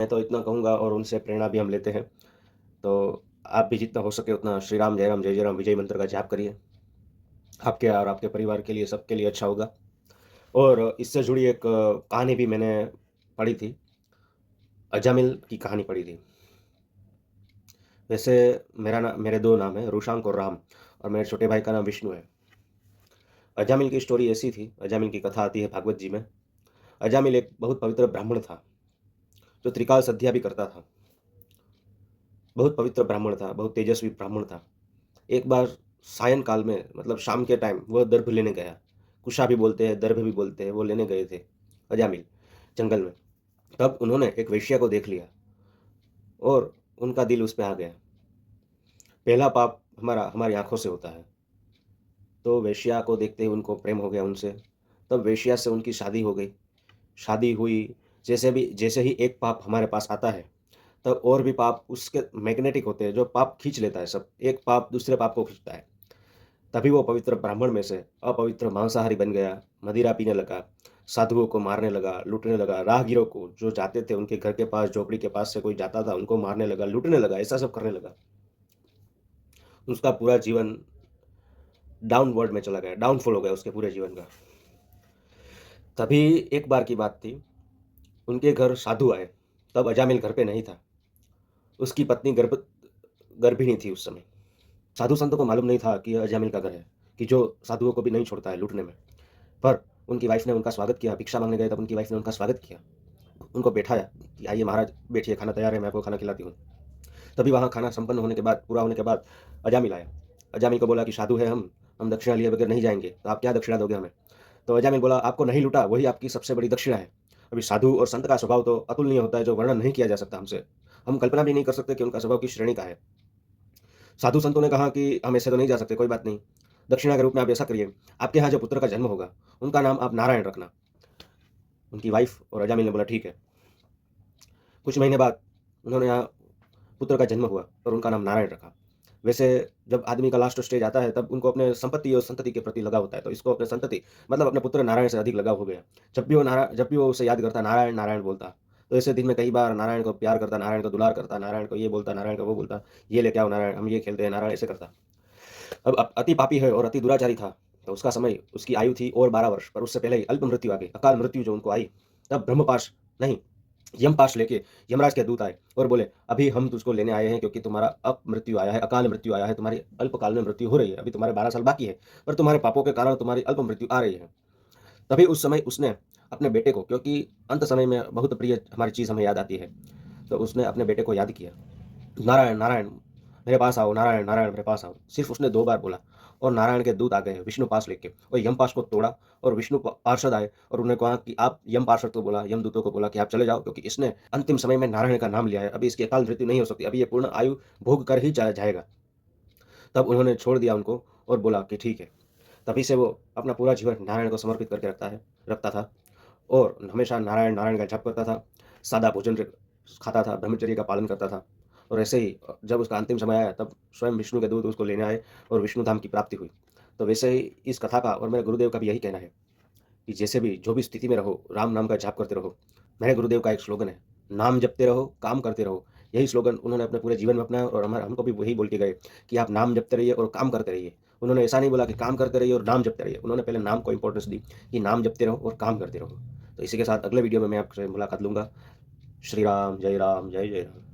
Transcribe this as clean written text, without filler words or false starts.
मैं तो इतना कहूँगा और उनसे प्रेरणा भी हम लेते हैं। तो आप भी जितना हो सके उतना श्री राम, जय राम, विजय मंत्र का जाप करिए। आपके और आपके परिवार के लिए, सबके लिए अच्छा होगा। और इससे जुड़ी एक कहानी भी मैंने पढ़ी थी, अजामिल की कहानी पढ़ी थी। वैसे मेरे 2 नाम हैं, रूशांक और राम, और मेरे छोटे भाई का नाम विष्णु है। अजामिल की स्टोरी ऐसी थी, अजामिल की कथा आती है भागवत जी में। अजामिल एक बहुत पवित्र ब्राह्मण था, जो त्रिकाल संध्या भी करता था। बहुत पवित्र ब्राह्मण था, बहुत तेजस्वी ब्राह्मण था। एक बार सायंकाल में मतलब शाम के टाइम वह दर्भ लेने गया। कुशा भी बोलते हैं, दर्भ भी बोलते हैं, वो लेने गए थे अजामिल जंगल में। तब उन्होंने एक वेश्या को देख लिया और उनका दिल उस पे आ गया। पहला पाप हमारी आँखों से होता है। तो वेश्या को देखते ही उनको प्रेम हो गया उनसे। तब वेश्या से उनकी शादी हो गई। शादी हुई, जैसे ही एक पाप हमारे पास आता है, तब और भी पाप उसके मैग्नेटिक होते हैं, जो पाप खींच लेता है सब। एक पाप दूसरे पाप को खींचता है। तभी वो पवित्र ब्राह्मण में से अपवित्र मांसाहारी बन गया, मदिरा पीने लगा, साधुओं को मारने लगा, लूटने लगा, राहगीरों को जो जाते थे उनके घर के पास, झोपड़ी के पास से कोई जाता था, उनको मारने लगा, लूटने लगा, ऐसा सब करने लगा। उसका पूरा जीवन डाउनवर्ड में चला गया, डाउनफॉल हो गया उसके पूरे जीवन का। तभी एक बार की बात थी, उनके घर साधु आए। तब अजामिल घर पे नहीं था। उसकी पत्नी गर्भिणी थी उस समय। साधु संतों को मालूम नहीं था कि यह अजामिल का घर है, कि जो साधुओं को भी नहीं छोड़ता है लूटने में। पर उनकी वाइफ ने उनका स्वागत किया, भिक्षा माँगने गए तब उनकी वाइफ ने उनका स्वागत किया। उनको बैठाया कि आइए महाराज बैठिए, खाना तैयार है, मैं आपको खाना खिलाती हूँ। तभी वहाँ खाना संपन्न होने के बाद, पूरा होने के बाद अजामिल आया। अजामिल को बोला कि साधु है हम दक्षिणा लिए बगैर नहीं जाएँगे, तो आप क्या दक्षिणा दोगे हमें? तो अजामिल बोला, आपको नहीं लूटा वही आपकी सबसे बड़ी दक्षिणा है। अभी साधु और संत का स्वभाव तो अतुलनीय होता है, जो वर्णन नहीं किया जा सकता हमसे। हम कल्पना भी नहीं कर सकते कि उनका स्वभाव किस श्रेणी का है। साधु संतों ने कहा कि हम ऐसे तो नहीं जा सकते, कोई बात नहीं। दक्षिणा के रूप में आप ऐसा करिए, आपके यहाँ जो पुत्र का जन्म होगा, उनका नाम आप नारायण रखना। उनकी वाइफ और अजामिल ने बोला ठीक है। कुछ महीने बाद उन्होंने यहाँ पुत्र का जन्म हुआ और उनका नाम नारायण रखा। वैसे जब आदमी का लास्ट स्टेज आता है, तब उनको अपने संपत्ति और संतति के प्रति लगाव होता है, तो इसको अपने संतति मतलब अपने पुत्र नारायण से अधिक लगाव हो गया। जब भी वो उसे याद करता, नारायण, नारायण बोलता। तो ऐसे दिन में कई बार नारायण को प्यार करता, नारायण को दुलार करता, नारायण को ये बोलता, नारायण को वो बोलता, ये लेके आओ नारायण, हम ये खेलते हैं नारायण, ऐसे करता। अब अति पापी है और अति दुराचारी था, तो उसका समय, उसकी आयु थी और 12 वर्ष, पर उससे पहले ही अल्प मृत्यु आ गई, अकाल मृत्यु जो उनको आई। तब ब्रह्मपाश नहीं, यमपाश लेके यमराज के दूत आए और बोले, अभी हम तुझको लेने आए हैं, क्योंकि तुम्हारा अपमृत्यु आया है, अकाल मृत्यु आया है, तुम्हारी अल्पकाल में मृत्यु हो रही है, अभी तुम्हारे 12 साल बाकी है, पर तुम्हारे पापों के कारण तुम्हारी अल्प मृत्यु आ रही है। तभी उस समय उसने अपने बेटे को, क्योंकि अंत समय में बहुत प्रिय हमारी चीज़ हमें याद आती है, तो उसने अपने बेटे को याद किया, नारायण, नारायण मेरे पास आओ, नारायण, नारायण मेरे पास आओ। सिर्फ़ उसने 2 बार बोला और नारायण के दूत आ गए विष्णु पास लेके, और यमपाश को तोड़ा, और विष्णु पार्षद आए और उन्होंने कहा कि आप, यम पार्षद को बोला, यमदूतों को बोला कि आप चले जाओ, क्योंकि इसने अंतिम समय में नारायण का नाम लिया है, अभी इसकी अकाल मृत्यु नहीं हो सकती, अभी ये पूर्ण आयु भोग कर ही चला जाएगा। तब उन्होंने छोड़ दिया उनको और बोला कि ठीक है। तभी से वो अपना पूरा जीवन नारायण को समर्पित करके रखता था, और हमेशा नारायण, नारायण का जप करता था, सादा भोजन खाता था, ब्रह्मचर्य का पालन करता था। और ऐसे ही जब उसका अंतिम समय आया, तब स्वयं विष्णु के दूत उसको लेने आए और विष्णु धाम की प्राप्ति हुई। तो वैसे ही इस कथा का और मेरे गुरुदेव का भी यही कहना है कि जैसे भी जो भी स्थिति में रहो, राम नाम का जाप करते रहो। मेरे गुरुदेव का एक स्लोगन है, नाम जपते रहो, काम करते रहो। यही स्लोगन उन्होंने अपने पूरे जीवन में अपनाया और हमको भी वही बोल के गए कि आप नाम जपते रहिए और काम करते रहिए। उन्होंने ऐसा नहीं बोला कि काम करते रहिए और नाम जपते रहिए, उन्होंने पहले नाम को इंपॉर्टेंस दी कि नाम जपते रहो और काम करते रहो। तो इसी के साथ अगले वीडियो में मैं आपसे मुलाकात लूँगा। श्री राम, जय राम, जय जय राम।